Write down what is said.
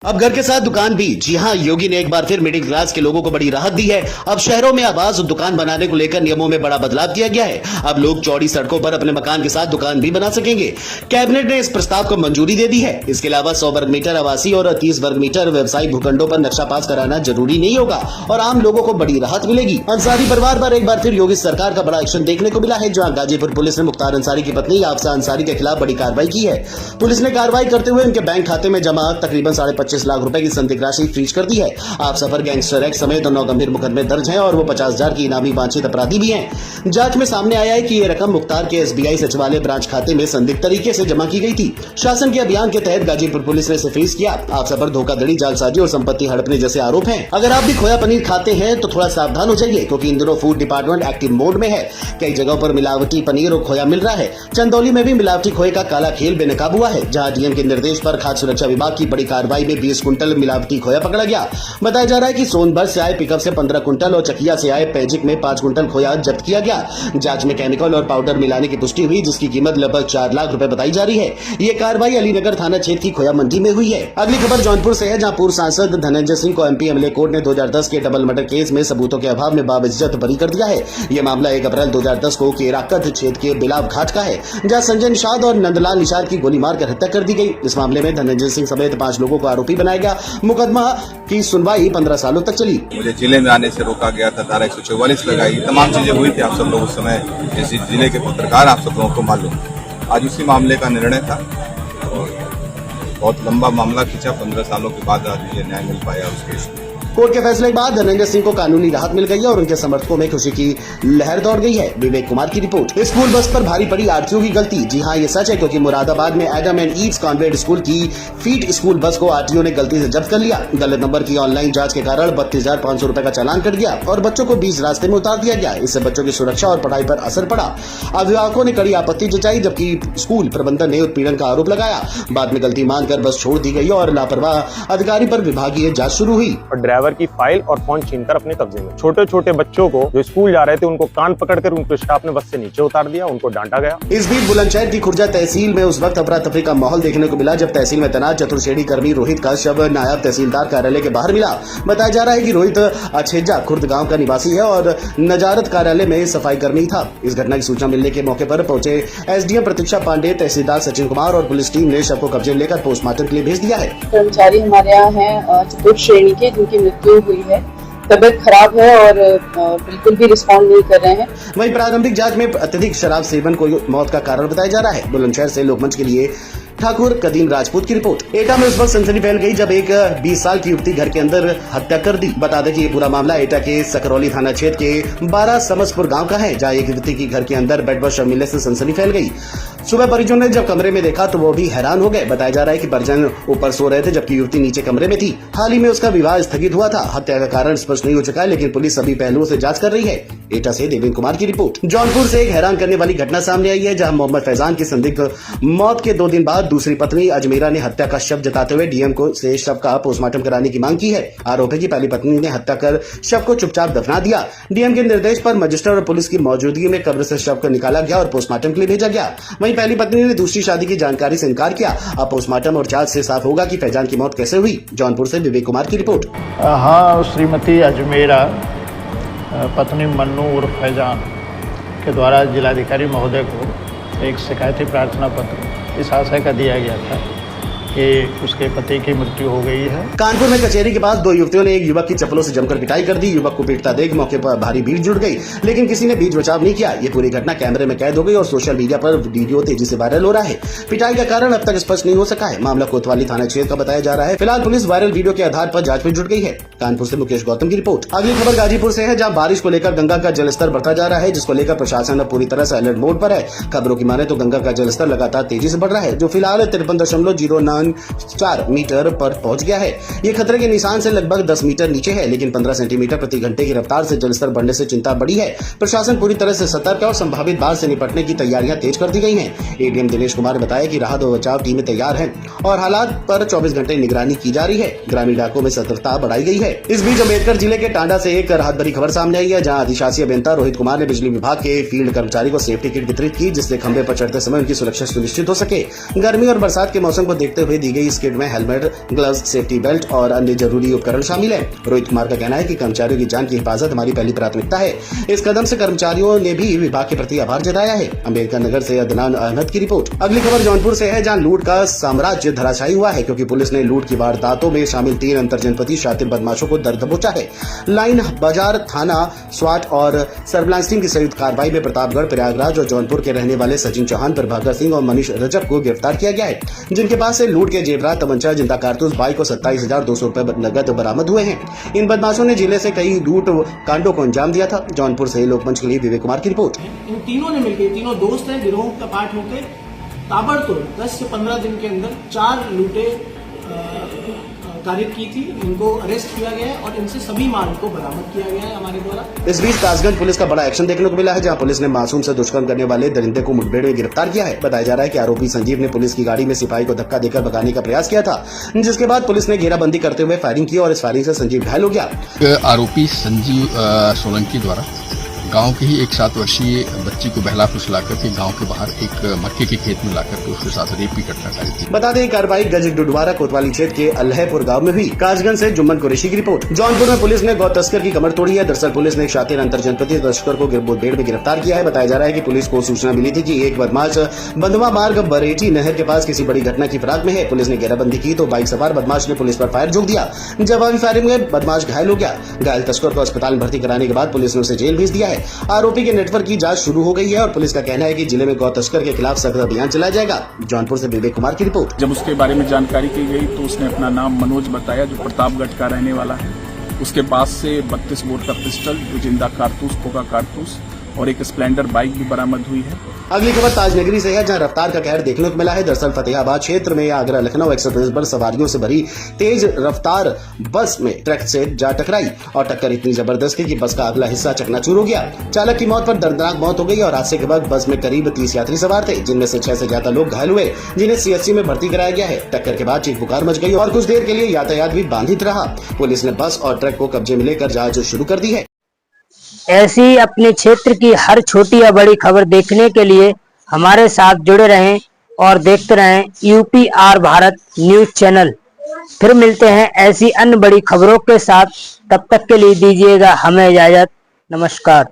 अब घर के साथ दुकान भी। जी हां, योगी ने एक बार फिर मिडिल क्लास के लोगों को बड़ी राहत दी है। अब शहरों में आवास और दुकान बनाने को लेकर नियमों में बड़ा बदलाव किया गया है। अब लोग चौड़ी सड़कों पर अपने मकान के साथ दुकान भी बना सकेंगे। कैबिनेट ने इस प्रस्ताव को मंजूरी दे दी है। इसके अलावा 100 वर्ग मीटर आवासीय और 30 वर्ग मीटर व्यवसायिक भूखंडों पर नक्शा पास कराना जरूरी नहीं होगा और आम लोगों को बड़ी राहत मिलेगी। अंसारी परिवार पर एक बार फिर योगी सरकार का बड़ा एक्शन देखने को मिला है, जहां गाजीपुर पुलिस ने मुख्तार अंसारी की पत्नी आफसा अंसारी के खिलाफ बड़ी कार्रवाई की है। पुलिस ने कार्रवाई करते हुए उनके बैंक खाते में जमा तकरीबन 25.5 लाख रुपए की संदिग्ध राशि फ्रीज कर दी है। आफसा पर गैंगस्टर एक्ट समेत 9 गंभीर मुकदमे दर्ज हैं और वो 50,000 की इनामी वांछित अपराधी भी हैं। जांच में सामने आया है कि ये रकम मुख्तार के SBI सचिवालय ब्रांच खाते में संदिग्ध तरीके से जमा की गई थी। शासन के अभियान के तहत गाजीपुर पुलिस ने इसे फ्रीज किया। आफसा पर धोखाधड़ी, जालसाजी और संपत्ति हड़पने जैसे आरोप हैं। अगर आप भी खोया पनीर खाते हैं तो थोड़ा सावधान हो जाइए, क्योंकि इन दिनों फूड डिपार्टमेंट एक्टिव मोड में है। कई जगहों पर मिलावटी पनीर और खोया मिल रहा है। चंदौली में भी मिलावटी खोए का काला खेल बेनकाब हुआ है, जहां डीएम के निर्देश पर खाद्य सुरक्षा विभाग की बड़ी कार्रवाई में 20 कुंटल मिलावटी खोया पकड़ा गया। बताया जा रहा है कि सोनभर से आए पिकअप से 15 कुंटल और चकिया से आए पैजिक में 5 कुंटल खोया जब्त किया गया। जांच में केमिकल और पाउडर मिलाने की पुष्टि हुई, जिसकी कीमत लगभग 4 लाख रुपए बताई जा रही है। ये कार्रवाई अलीनगर थाना क्षेत्र की खोया मंडी में हुई है। अगली खबर जौनपुर से है, जहां पूर्व सांसद धनंजय सिंह को MP MLA कोर्ट ने 2010 के डबल मर्डर केस में सबूतों के अभाव में बावजूद बरी कर दिया है। यह मामला 1 अप्रैल 2010 को केराकत क्षेत्र के बिलाव घाट का है, जहां संजय निषाद और नंदलाल निषाद की गोली मारकर हत्या कर दी गई। इस मामले में धनंजय सिंह समेत 5 लोगों को आरोपी बनाया गया। मुकदमा की सुनवाई 15 सालों तक चली। मुझे जिले में आने से रोका गया था, धारा 144 लगाई, तमाम चीजें हुई थी। आप सब लोग उस समय इस जिले के पत्रकार, आप सब लोगों को मालूम। आज उसी मामले का निर्णय था और बहुत लंबा मामला खींचा। 15 सालों के बाद आज मुझे न्याय मिल पाया उस केस में। कोर्ट के फैसले के बाद धनंजय सिंह को कानूनी राहत मिल गई है और उनके समर्थकों में खुशी की लहर दौड़ गई है। विवेक कुमार की रिपोर्ट। स्कूल बस पर भारी पड़ी RTO की गलती। जी हां, ये सच है, क्योंकि मुरादाबाद में Adam and eaves convent school की फीट स्कूल बस को RTO ने गलती से जब्त कर लिया। गलत नंबर की ऑनलाइन जांच के कारण 32,500 रुपए का चालान कट गया और बच्चों को बीच रास्ते में उतार दिया गया। इससे बच्चों की सुरक्षा और पढ़ाई पर असर पड़ा। अभिभावकों ने कड़ी आपत्ति जताई, जबकि स्कूल प्रबंधन ने उत्पीड़न का आरोप लगाया। बाद में गलती मानकर बस छोड़ दी गई और लापरवाह अधिकारी पर विभागीय जांच शुरू हुई। और ड्राइवर की फाइल और फोन छीनकर अपने कब्जे में। छोटे छोटे बच्चों को जो स्कूल जा रहे थे उनको कान पकड़कर उनको स्टाफ ने बस से नीचे उतार दिया, उनको डांटा गया। इस बीच बुलंदशहर की खुर्जा तहसील में उस वक्त अफरा तफरी का माहौल देखने को मिला, जब तहसील में तैनात चतुर्श्रेणी कर्मी रोहित का शव नायब तहसीलदार कार्यालय के बाहर मिला। बताया जा रहा है कि रोहित अछेजा खुर्द गांव का निवासी है और नजारत कार्यालय में सफाई कर्मी था। इस घटना की सूचना मिलने के मौके पर पहुंचे SDM प्रतीक्षा पांडे, तहसीलदार सचिन कुमार और पुलिस टीम ने शव को कब्जे में लेकर पोस्टमार्टम के लिए भेज दिया है। कर्मचारी हमारे यहाँ हैं चतुर्थ श्रेणी के, जिनकी मृत्यु हुई है। तबियत खराब है और बिल्कुल भी रिस्पॉन्ड नहीं कर रहे हैं। वहीं प्रारंभिक जांच में अत्यधिक शराब सेवन को मौत का कारण बताया जा रहा है। बुलंदशहर से लोकमंच के लिए ठाकुर कदीम राजपूत की रिपोर्ट। एटा में उस वक्त सनसनी फैल गई जब एक 20 साल की युवती घर के अंदर हत्या कर दी। बता दें कि ये पूरा मामला एटा के सकरौली थाना क्षेत्र के 12 समसपुर गांव का है, जहां एक युवती की घर के अंदर बेड पर शव मिलने से सनसनी फैल गई। सुबह परिजनों ने जब कमरे में देखा तो वो भी हैरान हो गए। बताया जा रहा है कि परिजन ऊपर सो रहे थे जबकि युवती नीचे कमरे में थी। हाल ही में उसका विवाह स्थगित हुआ था। हत्या का कारण स्पष्ट नहीं हो चुका है, लेकिन पुलिस सभी पहलुओं से जांच कर रही है। एटा से देवेंद्र कुमार की रिपोर्ट। जौनपुर से एक हैरान करने वाली घटना सामने आई है, जहां मोहम्मद फैजान की संदिग्ध मौत के 2 दिन बाद दूसरी पत्नी अजमेरा ने हत्या का शव जताते हुए डीएम को से शव का पोस्टमार्टम कराने की मांग की है। आरोप है कि पहली पत्नी ने हत्या कर शव को चुपचाप दफना दिया। डीएम के निर्देश पर मजिस्ट्रेट और पुलिस की मौजूदगी में कब्र से शव को निकाला गया और पोस्टमार्टम के लिए भेजा गया। वहीं पहली पत्नी ने दूसरी शादी की जानकारी से इनकार किया। अब पोस्टमार्टम और जांच से साफ होगा कि फैजान की मौत कैसे हुई। जौनपुर से विवेक कुमार की रिपोर्ट। हाँ, श्रीमती अजमेरा पत्नी मन्नू उर्फ फैजान के द्वारा जिलाधिकारी महोदय को एक शिकायती प्रार्थना पत्र इस आशय का दिया गया था कि उसके पति की मृत्यु हो गई है। कानपुर में कचहरी के पास 2 युवतियों ने एक युवक की चप्पलों से जमकर पिटाई कर दी। युवक को पीटता देख मौके पर भारी भीड़ जुट गई, लेकिन किसी ने बीच बचाव नहीं किया। ये पूरी घटना कैमरे में कैद हो गई और सोशल मीडिया पर वीडियो तेजी से वायरल हो रहा है। पिटाई का कारण अब तक स्पष्ट नहीं हो सका है। मामला कोतवाली थाना क्षेत्र का बताया जा रहा है। फिलहाल पुलिस वायरल वीडियो के आधार पर जांच में जुट गई है। कानपुर से मुकेश गौतम की रिपोर्ट। अगली खबर गाजीपुर से है, जहाँ बारिश को लेकर गंगा का जलस्तर बढ़ता जा रहा है, जिसको लेकर प्रशासन अब पूरी तरह से अलर्ट मोड पर है। खबरों की माने तो गंगा का जलस्तर लगातार तेजी से बढ़ रहा है, जो फिलहाल 53.094 मीटर पर पहुंच गया है। ये खतरे के निशान से लगभग 10 मीटर नीचे है, लेकिन 15 सेंटीमीटर प्रति घंटे की रफ्तार से जलस्तर बढ़ने से चिंता बढ़ी है। प्रशासन पूरी तरह से सतर्क है और संभावित बाढ़ से निपटने की तैयारियां तेज कर दी गई हैं। एडीएम दिनेश कुमार ने बताया कि राहत और बचाव टीमें तैयार हैं और हालात पर 24 घंटे निगरानी की जा रही है। ग्रामीण इलाकों में सतर्कता बढ़ाई गई है। इस बीच अम्बेडकर जिले के टांडा से एक राहत भरी खबर सामने आई है, जहाँ अधिशासी अभियंता रोहित कुमार ने बिजली विभाग के फील्ड कर्मचारी को सेफ्टी किट वितरित की, जिससे खंभे पर चढ़ते समय उनकी सुरक्षा सुनिश्चित हो सके। गर्मी और बरसात के मौसम को देखते हुए हुए दी गई इस किट में हेलमेट, ग्लव्स, सेफ्टी बेल्ट और अन्य जरूरी उपकरण शामिल है। रोहित कुमार का कहना है कि कर्मचारियों की जान की हिफाजत हमारी पहली प्राथमिकता है। इस कदम से कर्मचारियों ने भी विभाग के प्रति आभार जताया है। अम्बेडकर नगर से अदनान अहमद की रिपोर्ट। अगली खबर जौनपुर से है, जहां लूट का साम्राज्य धराशायी हुआ है क्योंकि पुलिस ने लूट की वारदातों में शामिल 3 अंतरजनपदीय शातिर बदमाशों को दर दबोचा है। लाइन बाजार थाना, स्वाट और सर्विलांस टीम की संयुक्त कार्रवाई में प्रतापगढ़, प्रयागराज और जौनपुर के रहने वाले सचिन चौहान, प्रभाकर सिंह और मनीष रजक को गिरफ्तार किया गया है, जिनके पास से लूट के जेवरात, तमंचा, जिंदा कारतूस, बाइक और 27,200 रुपए नगद बरामद हुए हैं। इन बदमाशों ने जिले से कई लूट कांडों को अंजाम दिया था। जौनपुर से लोकमंच के लिए विवेक कुमार की रिपोर्ट। इन तीनों ने मिलकर, तीनों दोस्त हैं, गिरोह का पार्ट होकर ताबड़तोड़ 10 से 15 दिन के अंदर 4 लूटे कारित की थी। इनको अरेस्ट किया गया है और इनसे सभी माल को बरामद किया गया है हमारे द्वारा। इस बीच कासगंज पुलिस का बड़ा एक्शन देखने को मिला है, जहां पुलिस ने मासूम से दुष्कर्म करने वाले दरिंदे को मुठभेड़ में गिरफ्तार किया है। बताया जा रहा है कि आरोपी संजीव ने पुलिस की गाड़ी में सिपाही को धक्का देकर भगाने का प्रयास किया था, जिसके बाद पुलिस ने घेराबंदी करते हुए फायरिंग की और इस फायरिंग से संजीव घायल हो गया। आरोपी संजीव सोलंकी द्वारा गांव की ही एक 7 वर्षीय बच्ची को बहला फुसला करके गांव के बाहर एक मक्के के खेत में लाकर के उसके साथ रेप की घटना टारी थी। बता दें कार्रवाई गज डुडवारा कोतवाली क्षेत्र के अल्हैपुर गांव में हुई। कासगंज से जुम्मन कुरैशी की रिपोर्ट। जौनपुर में पुलिस ने गौ तस्कर की कमर तोड़ी है। दरअसल पुलिस ने एक शातिर अंतरजनपदीय तस्कर को मुठभेड़ में गिरफ्तार किया है। बताया जा रहा है कि पुलिस को सूचना मिली थी कि एक बदमाश बंधवा मार्ग बरेठी नहर के पास किसी बड़ी घटना की फिराक में है। पुलिस ने घेराबंदी की तो बाइक सवार बदमाश ने पुलिस पर फायर झोंक दिया। जवाबी फायरिंग में बदमाश घायल हो गया। घायल तस्कर को अस्पताल में भर्ती कराने के बाद पुलिस ने उसे जेल भेज दिया है। आरोपी के नेटवर्क की जांच शुरू हो गई है और पुलिस का कहना है कि जिले में गौ तस्कर के खिलाफ सख्त अभियान चलाया जाएगा। जौनपुर से विवेक कुमार की रिपोर्ट। जब उसके बारे में जानकारी की गई तो उसने अपना नाम मनोज बताया, जो प्रतापगढ़ का रहने वाला है। उसके पास से 32 बोर का पिस्टल, जो जिंदा कारतूस, खोखा कारतूस और एक स्प्लेंडर बाइक भी बरामद हुई है। अगली खबर ताजनगरी से है, जहां रफ्तार का कहर देखने को मिला है। दरअसल फतेहाबाद क्षेत्र में आगरा लखनऊ एक्सप्रेस पर सवारियों से भरी तेज रफ्तार बस में ट्रक से जा टकराई और टक्कर इतनी जबरदस्त थी कि बस का अगला हिस्सा चकनाचूर हो गया। चालक की मौत पर दर्दनाक मौत हो गई और हादसे के वक्त बस में करीब 30 यात्री सवार थे, जिनमें से 6 से ज्यादा लोग घायल हुए, जिन्हें CHC में भर्ती कराया गया है। टक्कर के बाद चीख पुकार मच गई और कुछ देर के लिए यातायात भी बाधित रहा। पुलिस ने बस और ट्रक को कब्जे में लेकर जांच शुरू कर दी है। ऐसी अपने क्षेत्र की हर छोटी या बड़ी खबर देखने के लिए हमारे साथ जुड़े रहें और देखते रहें UPR भारत न्यूज चैनल। फिर मिलते हैं ऐसी अन्य बड़ी खबरों के साथ, तब तक के लिए दीजिएगा हमें इजाजत। नमस्कार।